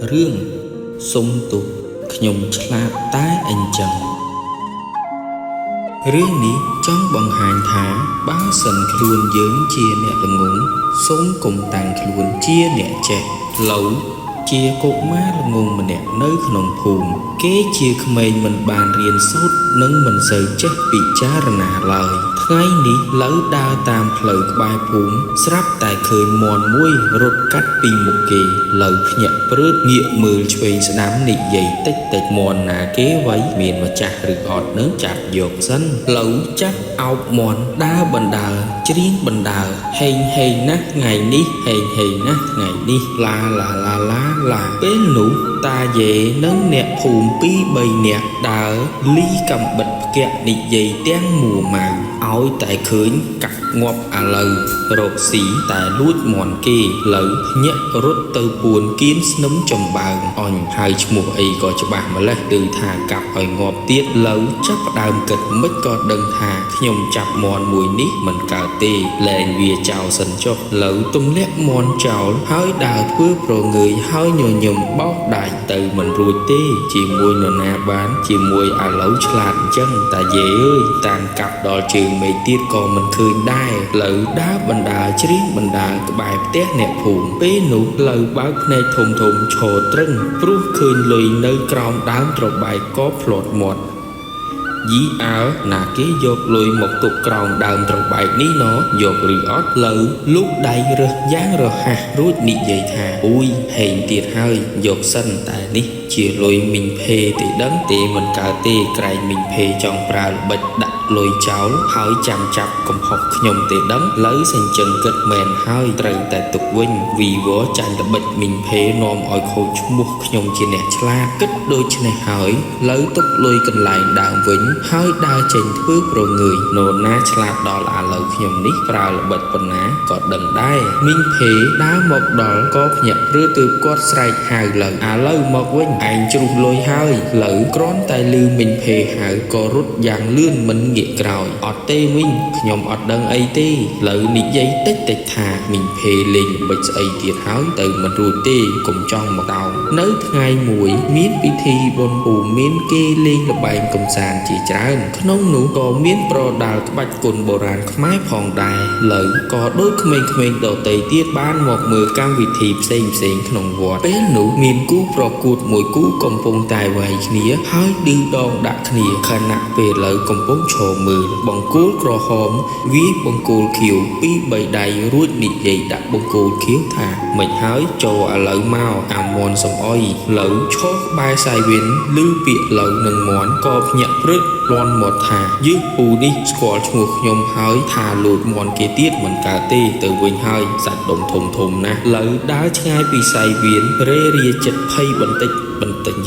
រឿងសុំទោសខ្ញុំឆ្លាតតែអញ្ចឹងរឿងនេះចង់បង្ហាញថាបើសិនខ្លួនយើងជាអ្នកល្ងង់សូមកុំតាំងខ្លួនជាអ្នកចេះឡូវជាកុមារល្ងង់ម្នាក់នៅក្នុងភូមិគេជាក្មេងមិនបានរៀនសូត្រនិងមិនសូវចេះពិចារណាឡើយថ្ងៃនេះឡូវដើរតាមផ្លូវក្បែរភូមិស្រាប់តែឃើញមាន់មួយរត់កាត់ពីមុខគេឡូវភ្ញាក់ព្រឺតងាកមើលឆ្វេងស្ដាំនិយាយតិចមាន់ណាគេវៃមានម្ចាស់ឬអត់នឹងចាប់យកសិនឡូវចាប់អោបមាន់ដើរបណ្ដើរច្រៀងបណ្ដើរហេងណាស់ថ្ងៃនេះហេងណាស់ថ្ងៃនេះឡាពេលនោះតាយេនិងអ្នកភូមិ2-3នាក់ដើរលីកំបិតផ្គាក់និយាយទាំងមួម៉ៅឲ្យតែឃើញកាក់ងាប់អាឡូវរកស៊ីតែលួចមាន់គេឡូវញាក់រត់ទៅពួនគៀនស្នឹមចំបើងអញហើយឈ្មោះអីក៏ច្បាស់ម្លេះគឺថាកាប់ឲ្យងាប់ទៀតឡូវចាប់ផ្ដើមគិតមិនក៏ដឹងថាខ្ញុំចាប់មាន់មួយនេះមិនកើតទេលែងវាចោលសិនចុះឡូវទម្លាក់មាន់ចោលហើយដើរធ្វើប្រងើយហើយញញឹមបោកដាច់ទៅមិនរួចទេជាមួយនរណាបានជាមួយអាឡូវឆ្លាតអញ្ចឹងតាយេអើយតាមកាប់ដល់ជើងមេឃទៀតក៏មិនឃើញដែរឡូវដើរបណ្ដើរច្រៀងបណ្ដើរក្បែរផ្ទះអ្នកភូមិពេលនោះឡូវបើកភ្នែកធំឈរត្រឹងព្រោះឃើញលុយនៅក្រោមដើមត្របែកក៏ភ្លាត់មាត់យីអើណាគេយកលុយមកទុកក្រោមដើមត្របែកនេះណយកឬអត់ឡូវលូកដៃរើសយ៉ាងរហ័សរួចនិយាយថាអ៊ុយហេងទៀតហើយយកសិនតែនេះជាលុយមីងភេទេដឹងទេមិនកើតទេក្រែងមីងភេចង់ប្រើល្បិចដាក់លុយចោលហើយចាំចាប់កំហុសខ្ញុំទេដឹងឡូវសេចក្ដីគិតមែនហើយត្រូវតែទុកវិញវីវចាញ់ល្បិចមីងភេនាំឲ្យខូចឈ្មោះខ្ញុំជាអ្នកឆ្លាតគិតដូច្នេះហើយឡូវទុកលុយកន្លែងដើមវិញហើយដើរចេញធ្វើប្រងើយនរណាឆ្លាតដល់អាឡូវខ្ញុំនេះប្រើល្បិចប៉ុណ្ណាក៏ដឹងដែរមីងភេដើរមកដល់ក៏ភ្ញាក់ព្រឺទើបគាត់ស្រែកហៅឡូវអាឡូវមកវិញឯងជ្រុះលុយហើយឡូវគ្រាន់តែឮមីងភេហៅក៏រត់យ៉ាងលឿនមិនងាកក្រោយអត់ទេមីងខ្ញុំអត់ដឹងអីទេឡូវនិយាយតិចថាមីងភេលេងល្បិចស្អីទៀតហើយទៅមិនរួចទេកុំចង់មកដោនៅថ្ងៃមួយមានពិធីបុណ្យភូមិមានគេលេងល្បែងកំសាន្តជាច្រើនក្នុងនោះក៏មានប្រដាល់ក្បាច់គុនបុរាណខ្មែរផងដែរឡូវក៏ដូចក្មេងៗដទៃទៀតបានមកមើលកម្មវិធីផ្សេងក្នុងវត្តពេលនោះមានគូប្រកួតមួយគូកំពុងតែវាយគ្នាហើយឌឺដងដាក់គ្នាខណៈពេលឡូវកំពុងឈរមើលបង្គោលក្រហមវាយបង្គោលខៀវ2-3ដៃរួចនិយាយដាក់បង្គោលខៀវថាមិនហើយចូលឥឡូវមកអាមន់សំអុយឡូវឈរក្បែរសាយវិនឮពាក្យឡូវនឹងមន់ក៏ភ្ញាក់ព្រឹកលាន់មាត់ថាយឺពូនេះស្គាល់ឈ្មោះខ្ញុំហើយថាលូតមន់គេទៀតមិនកើតទេទៅវិញហើយសាច់ដុំធំណាស់ឡូវដើរឆ្ងាយពីសាយវិនរេរាចិត្តភ័យបន្តិច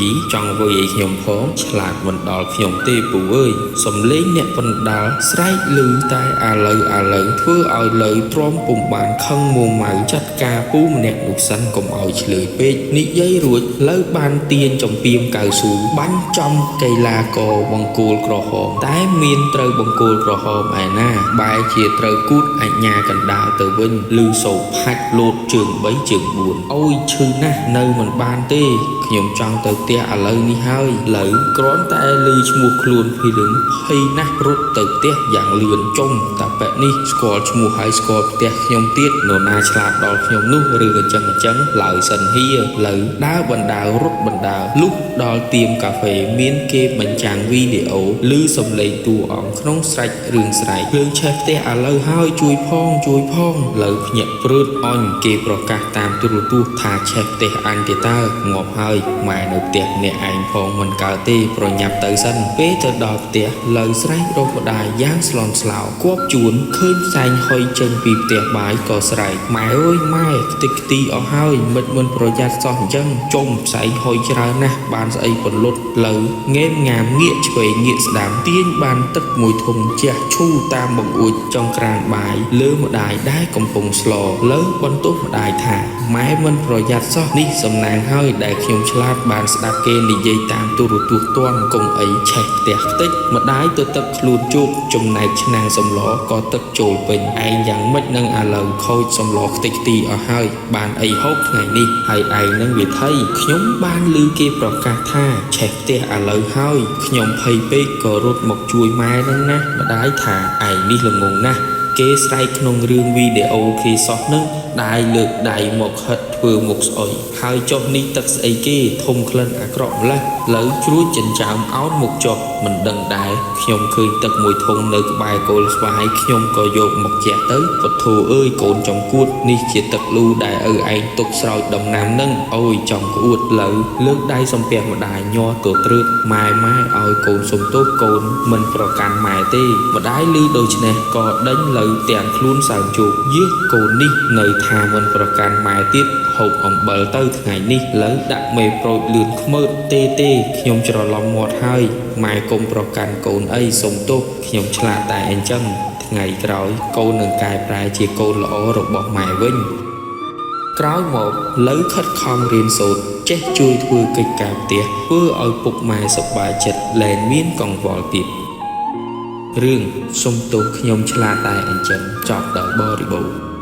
យីចង់វាយឲ្យខ្ញុំផងឆ្លាតមិនដល់ខ្ញុំទេពូអើយសំលេងអ្នកបណ្ដាលស្រែកឮតែអាឡូវធ្វើឲ្យឡូវទ្រាំពុំបានខឹងមួម៉ៅចាត់ការពូម្នាក់នោះសិនកុំឲ្យឆ្លើយពេកនិយាយរួចឡូវបានទាញចំពីមកៅស៊ូបាញ់ចំកីឡាករបង្គោលក្រហមតែមានត្រូវបង្គោលក្រហមឯណាបែរជាត្រូវគូតអញ្ញាកណ្ដាលទៅវិញឮសូរផាច់លោតជើង3ជើង4អូយឈឺណាស់នៅមិនបានទេខ្ញុំចង់ទៅផ្ទះឥឡូវនេះហើយឡូវគ្រាន់តែឮឈ្មោះខ្លួនភ័យណាស់រត់ទៅផ្ទះយ៉ាងលឿនចុំតាប៉ែនេះស្គាល់ឈ្មោះហើយស្គាល់ផ្ទះខ្ញុំទៀតនរណាឆ្លាតដល់ខ្ញុំនោះឬអញ្ចឹងឡើយសិនហៀឡូវដើរបណ្ដើររត់បណ្ដើរលុះដល់ទៀមកាហ្វេមានគេបញ្ចាំងវីដេអូឮសំឡេងតួអង្គក្នុងស្រេចរឿងស្រែកយើងឆេះផ្ទះឥឡូវហើយជួយផងឡូវភ្ញាក់ព្រឺតអញគេប្រកាសតាមទូរទស្សន៍ថាឆេះផ្ទះអញទេតើងាប់ហើយម៉ែនៅផ្ទះអ្នកឯងផងមិនកើតទេប្រញាប់ទៅសិនពេលទៅដល់ផ្ទះឡូវស្រែករកម្ដាយយ៉ាងស្លន់ស្លោគប់ជួនឃើញផ្សែងហុយចេញពីផ្ទះបាយក៏ស្រែកម៉ែអើយម៉ែខ្ទេចខ្ទីអស់ហើយមិនប្រយ័ត្នសោះអញ្ចឹងចុំផ្សែងហុយច្រើនណាស់បានស្អីបន្លត់ឡូវងេមងាមងាកឆ្វេងងាកស្ដាំទាញបានទឹកមួយធុងជះឈូតាមបង្អួចចុងក្រានបាយលើម្ដាយដែលកំពុងស្លឡូវបន្ទោសម្ដាយថាម៉ែមិនប្រយ័ត្នសោះនេះសំណាងហើយដែលខ្ញុំឆ្លាត ត់បានស្ដាប់គេនិយាយតាមទូរទស្សន៍ទាន់កុំអីឆេះផ្ទះខ្ទេចម្ដាយទៅទឹកខ្លួនជោគចំណែកឆ្នាំងសម្លក៏ទឹកចូលពេញឯងយ៉ាងម៉េចនឹងឥឡូវខូចសម្លខ្ទេចខ្ទីអស់ហើយបានអីហូបថ្ងៃនេះហើយឯងនឹងវាថៃខ្ញុំបានឮគេប្រកាសថាឆេះផ្ទះឥឡូវហើយខ្ញុំភ័យពេកក៏រត់មកជួយម៉ែនឹងណាម្ដាយថាឯងនេះល្ងងណាស់គេស្រែកក្នុងរឿងវីដេអូគេសោះនឹងដាយលើកដៃមកហិតធ្វើមុខស្អុយហើយចុះនេះទឹកស្អីគេធំក្លិនអាក្រក់ម្ល៉េះលើជ្រួចចិញ្ចើមអោនមុខចុះមិនដឹងដែរខ្ញុំឃើញទឹកមួយធុងនៅក្បែរគោលស្វាយខ្ញុំក៏យកមកជះទៅពធូអើយកូនចំគួតនេះជាទឹកលូដែលឪឯងទុកស្រោចដំណាំនឹងអូយចំក្អួតលើលើកដៃសំពះម្ដាយញ័រទៅត្រើតម៉ែឲ្យកូនសុំទោសកូនមិនប្រកាន់ម៉ែទេម្ដាយឮដូច្នេះក៏ដេញលើទាំងខ្លួនសើមជោគយឺកូននេះនៅថាមិនប្រកាន់ម៉ែទៀតហូបអំបិលទៅថ្ងៃនេះលើដាក់មេប្រូចលឿនខ្មើតទេខ្ញុំច្រឡំមាត់ហើយម៉ែកុំប្រកាន់កូនអីសុំទោសខ្ញុំឆ្លាតតែអញ្ចឹងថ្ងៃក្រោយកូននឹងកែប្រែជាកូនល្អរបស់ម៉ែវិញក្រោយមកលើខិតខំរៀនសូត្រចេះជួយធ្វើកិច្ចការផ្ទះធ្វើឲ្យពុកម៉ែសប្បាយចិត្តលែងមានកង្វល់ទៀតរឿងសុំទោសខ្ញុំឆ្លាតតែអញ្ចឹងចប់ដោយបរិបូរណ៍